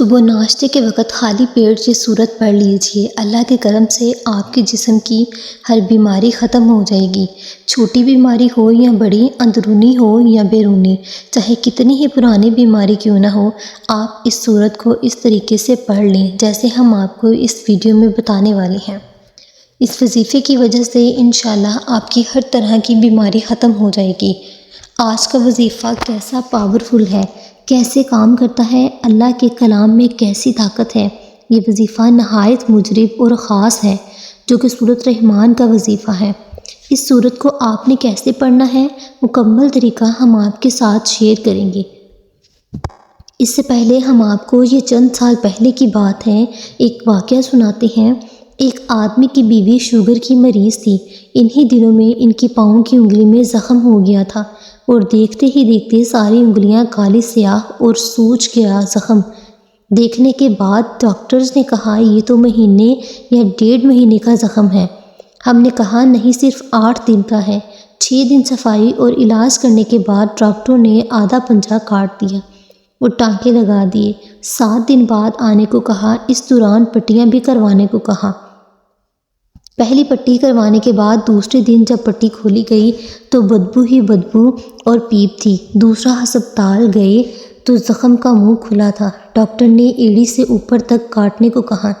صبح ناشتے کے وقت خالی پیٹ یہ سورت پڑھ لیجئے۔ اللہ کے کرم سے آپ کے جسم کی ہر بیماری ختم ہو جائے گی، چھوٹی بیماری ہو یا بڑی، اندرونی ہو یا بیرونی، چاہے کتنی ہی پرانی بیماری کیوں نہ ہو، آپ اس سورت کو اس طریقے سے پڑھ لیں جیسے ہم آپ کو اس ویڈیو میں بتانے والے ہیں۔ اس وظیفے کی وجہ سے انشاءاللہ آپ کی ہر طرح کی بیماری ختم ہو جائے گی۔ آج کا وظیفہ کیسا پاورفل ہے، کیسے کام کرتا ہے، اللہ کے کلام میں کیسی طاقت ہے۔ یہ وظیفہ نہایت مجرب اور خاص ہے جو کہ سورۃ رحمان کا وظیفہ ہے۔ اس سورت کو آپ نے کیسے پڑھنا ہے، مکمل طریقہ ہم آپ کے ساتھ شیئر کریں گے۔ اس سے پہلے ہم آپ کو یہ چند سال پہلے کی بات ہے، ایک واقعہ سناتے ہیں۔ ایک آدمی کی بیوی شوگر کی مریض تھی۔ انہی دنوں میں ان کی پاؤں کی انگلی میں زخم ہو گیا تھا اور دیکھتے ہی دیکھتے ساری انگلیاں کالی سیاہ اور سوج گیا زخم۔ دیکھنے کے بعد ڈاکٹرز نے کہا یہ تو مہینے یا 1.5 مہینے کا زخم ہے۔ ہم نے کہا نہیں، صرف 8 دن کا ہے۔ 6 دن صفائی اور علاج کرنے کے بعد ڈاکٹروں نے آدھا پنجہ کاٹ دیا اور ٹانکے لگا دیے۔ 7 دن بعد آنے کو کہا، اس دوران پٹیاں بھی کروانے کو کہا۔ پہلی پٹی کروانے کے بعد دوسرے دن جب پٹی کھولی گئی تو بدبو ہی بدبو اور پیپ تھی۔ دوسرا ہسپتال گئے تو زخم کا منہ کھلا تھا۔ ڈاکٹر نے ایڑی سے اوپر تک کاٹنے کو کہا،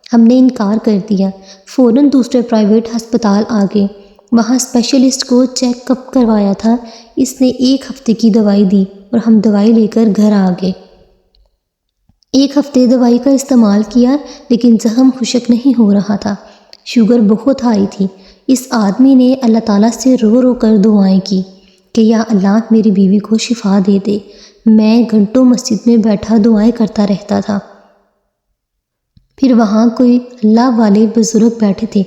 ہم نے انکار کر دیا۔ فوراً دوسرے پرائیویٹ ہسپتال آ گئے، وہاں اسپیشلسٹ کو چیک اپ کروایا تھا۔ اس نے 1 ہفتے کی دوائی دی اور ہم دوائی لے کر گھر آ گئے۔ 1 ہفتے دوائی کا استعمال کیا لیکن زخم خشک نہیں ہو رہا تھا۔ شوگر بہت ہائی تھی۔ اس آدمی نے اللہ تعالیٰ سے رو رو کر دعائیں کی کہ یا اللہ میری بیوی کو شفا دے دے۔ میں گھنٹوں مسجد میں بیٹھا دعائیں کرتا رہتا تھا۔ پھر وہاں کوئی اللہ والے بزرگ بیٹھے تھے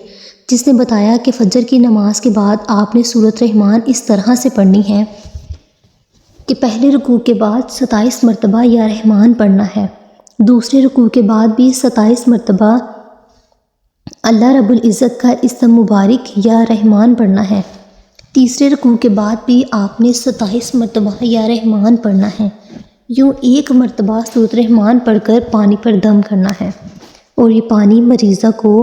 جس نے بتایا کہ فجر کی نماز کے بعد آپ نے سورۃ رحمان اس طرح سے پڑھنی ہے کہ پہلے رکوع کے بعد 27 مرتبہ یا رحمان پڑھنا ہے، دوسرے رکوع کے بعد بھی 27 مرتبہ اللہ رب العزت کا اسم مبارک یا رحمان پڑھنا ہے، تیسرے رکوع کے بعد بھی آپ نے 27 مرتبہ یا رحمان پڑھنا ہے۔ یوں 1 مرتبہ سورۃ رحمان پڑھ کر پانی پر دم کرنا ہے اور یہ پانی مریضہ کو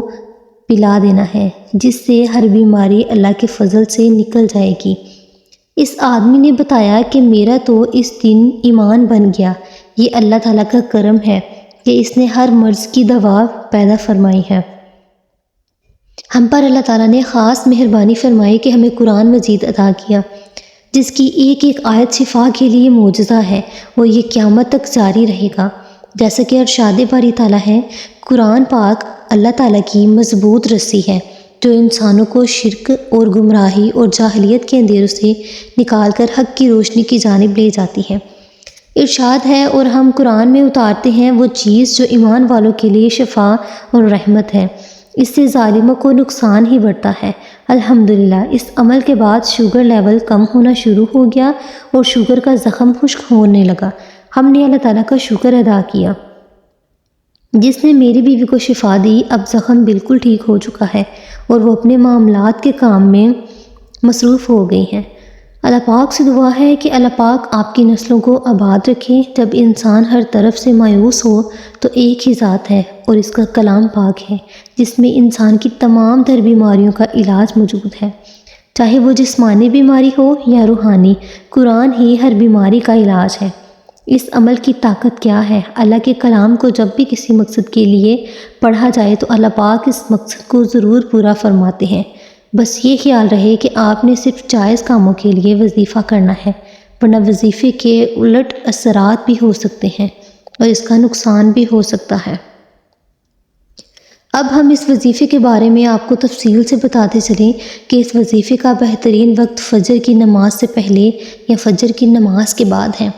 پلا دینا ہے، جس سے ہر بیماری اللہ کے فضل سے نکل جائے گی۔ اس آدمی نے بتایا کہ میرا تو اس دن ایمان بن گیا۔ یہ اللہ تعالیٰ کا کرم ہے کہ اس نے ہر مرض کی دوا پیدا فرمائی ہے۔ ہم پر اللہ تعالیٰ نے خاص مہربانی فرمائی کہ ہمیں قرآن مجید عطا کیا، جس کی ایک ایک آیت شفا کے لیے معجزہ ہے اور یہ قیامت تک جاری رہے گا۔ جیسا کہ ارشاد باری تعالیٰ ہے، قرآن پاک اللہ تعالیٰ کی مضبوط رسی ہے جو انسانوں کو شرک اور گمراہی اور جاہلیت کے اندھیروں سے نکال کر حق کی روشنی کی جانب لے جاتی ہے۔ ارشاد ہے، اور ہم قرآن میں اتارتے ہیں وہ چیز جو ایمان والوں کے لیے شفا اور رحمت ہے، اس سے ظالموں کو نقصان ہی بڑھتا ہے۔ الحمدللہ اس عمل کے بعد شوگر لیول کم ہونا شروع ہو گیا اور شوگر کا زخم خشک ہونے لگا۔ ہم نے اللہ تعالیٰ کا شکر ادا کیا جس نے میری بیوی کو شفا دی۔ اب زخم بالکل ٹھیک ہو چکا ہے اور وہ اپنے معاملات کے کام میں مصروف ہو گئی ہیں۔ اللہ پاک سے دعا ہے کہ اللہ پاک آپ کی نسلوں کو آباد رکھے۔ جب انسان ہر طرف سے مایوس ہو تو ایک ہی ذات ہے اور اس کا کلام پاک ہے جس میں انسان کی تمام تر بیماریوں کا علاج موجود ہے، چاہے وہ جسمانی بیماری ہو یا روحانی، قرآن ہی ہر بیماری کا علاج ہے۔ اس عمل کی طاقت کیا ہے؟ اللہ کے کلام کو جب بھی کسی مقصد کے لیے پڑھا جائے تو اللہ پاک اس مقصد کو ضرور پورا فرماتے ہیں۔ بس یہ خیال رہے کہ آپ نے صرف جائز کاموں کے لیے وظیفہ کرنا ہے، ورنہ وظیفے کے الٹ اثرات بھی ہو سکتے ہیں اور اس کا نقصان بھی ہو سکتا ہے۔ اب ہم اس وظیفے کے بارے میں آپ کو تفصیل سے بتاتے چلیں کہ اس وظیفے کا بہترین وقت فجر کی نماز سے پہلے یا فجر کی نماز کے بعد ہے۔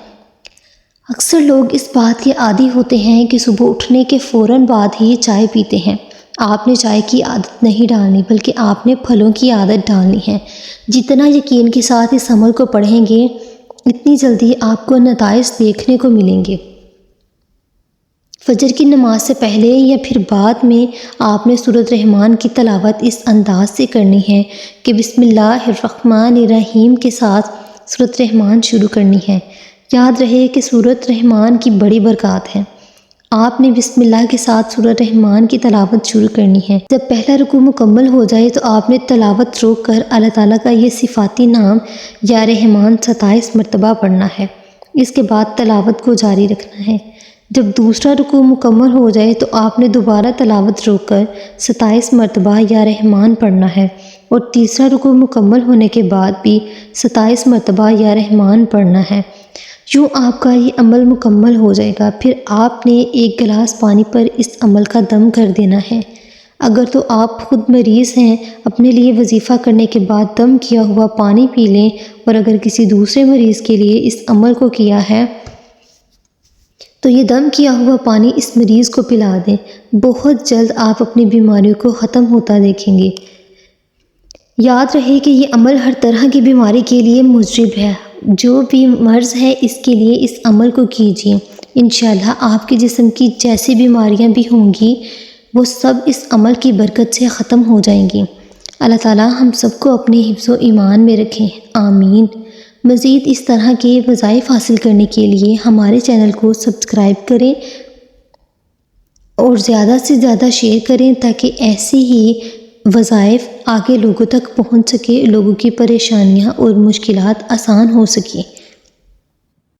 اکثر لوگ اس بات کے عادی ہوتے ہیں کہ صبح اٹھنے کے فوراً بعد ہی چائے پیتے ہیں۔ آپ نے چائے کی عادت نہیں ڈالنی بلکہ آپ نے پھلوں کی عادت ڈالنی ہے۔ جتنا یقین کے ساتھ اس عمل کو پڑھیں گے اتنی جلدی آپ کو نتائج دیکھنے کو ملیں گے۔ فجر کی نماز سے پہلے یا پھر بعد میں آپ نے سورۃ رحمان کی تلاوت اس انداز سے کرنی ہے کہ بسم اللہ الرحمن الرحیم کے ساتھ سورۃ رحمان شروع کرنی ہے۔ یاد رہے کہ سورۃ رحمان کی بڑی برکات ہے۔ آپ نے بسم اللہ کے ساتھ سورہ رحمان کی تلاوت شروع کرنی ہے۔ جب پہلا رکوع مکمل ہو جائے تو آپ نے تلاوت روک کر اللہ تعالیٰ کا یہ صفاتی نام یا رحمان 27 مرتبہ پڑھنا ہے۔ اس کے بعد تلاوت کو جاری رکھنا ہے۔ جب دوسرا رکوع مکمل ہو جائے تو آپ نے دوبارہ تلاوت روک کر 27 مرتبہ یا رحمان پڑھنا ہے اور تیسرا رکوع مکمل ہونے کے بعد بھی 27 مرتبہ یا رحمان پڑھنا ہے۔ یوں آپ کا یہ عمل مکمل ہو جائے گا۔ پھر آپ نے ایک گلاس پانی پر اس عمل کا دم کر دینا ہے۔ اگر تو آپ خود مریض ہیں، اپنے لیے وظیفہ کرنے کے بعد دم کیا ہوا پانی پی لیں، اور اگر کسی دوسرے مریض کے لیے اس عمل کو کیا ہے تو یہ دم کیا ہوا پانی اس مریض کو پلا دیں۔ بہت جلد آپ اپنی بیماریوں کو ختم ہوتا دیکھیں گے۔ یاد رہے کہ یہ عمل ہر طرح کی بیماری کے لیے مجرب ہے۔ جو بھی مرض ہے اس کے لیے اس عمل کو کیجیے۔ انشاءاللہ آپ کے جسم کی جیسی بیماریاں بھی ہوں گی وہ سب اس عمل کی برکت سے ختم ہو جائیں گی۔ اللہ تعالیٰ ہم سب کو اپنے حفظ و ایمان میں رکھیں، آمین۔ مزید اس طرح کے وظائف حاصل کرنے کے لیے ہمارے چینل کو سبسکرائب کریں اور زیادہ سے زیادہ شیئر کریں تاکہ ایسی ہی وظائف آگے لوگوں تک پہنچ سکے، لوگوں کی پریشانیاں اور مشکلات آسان ہو سکیں۔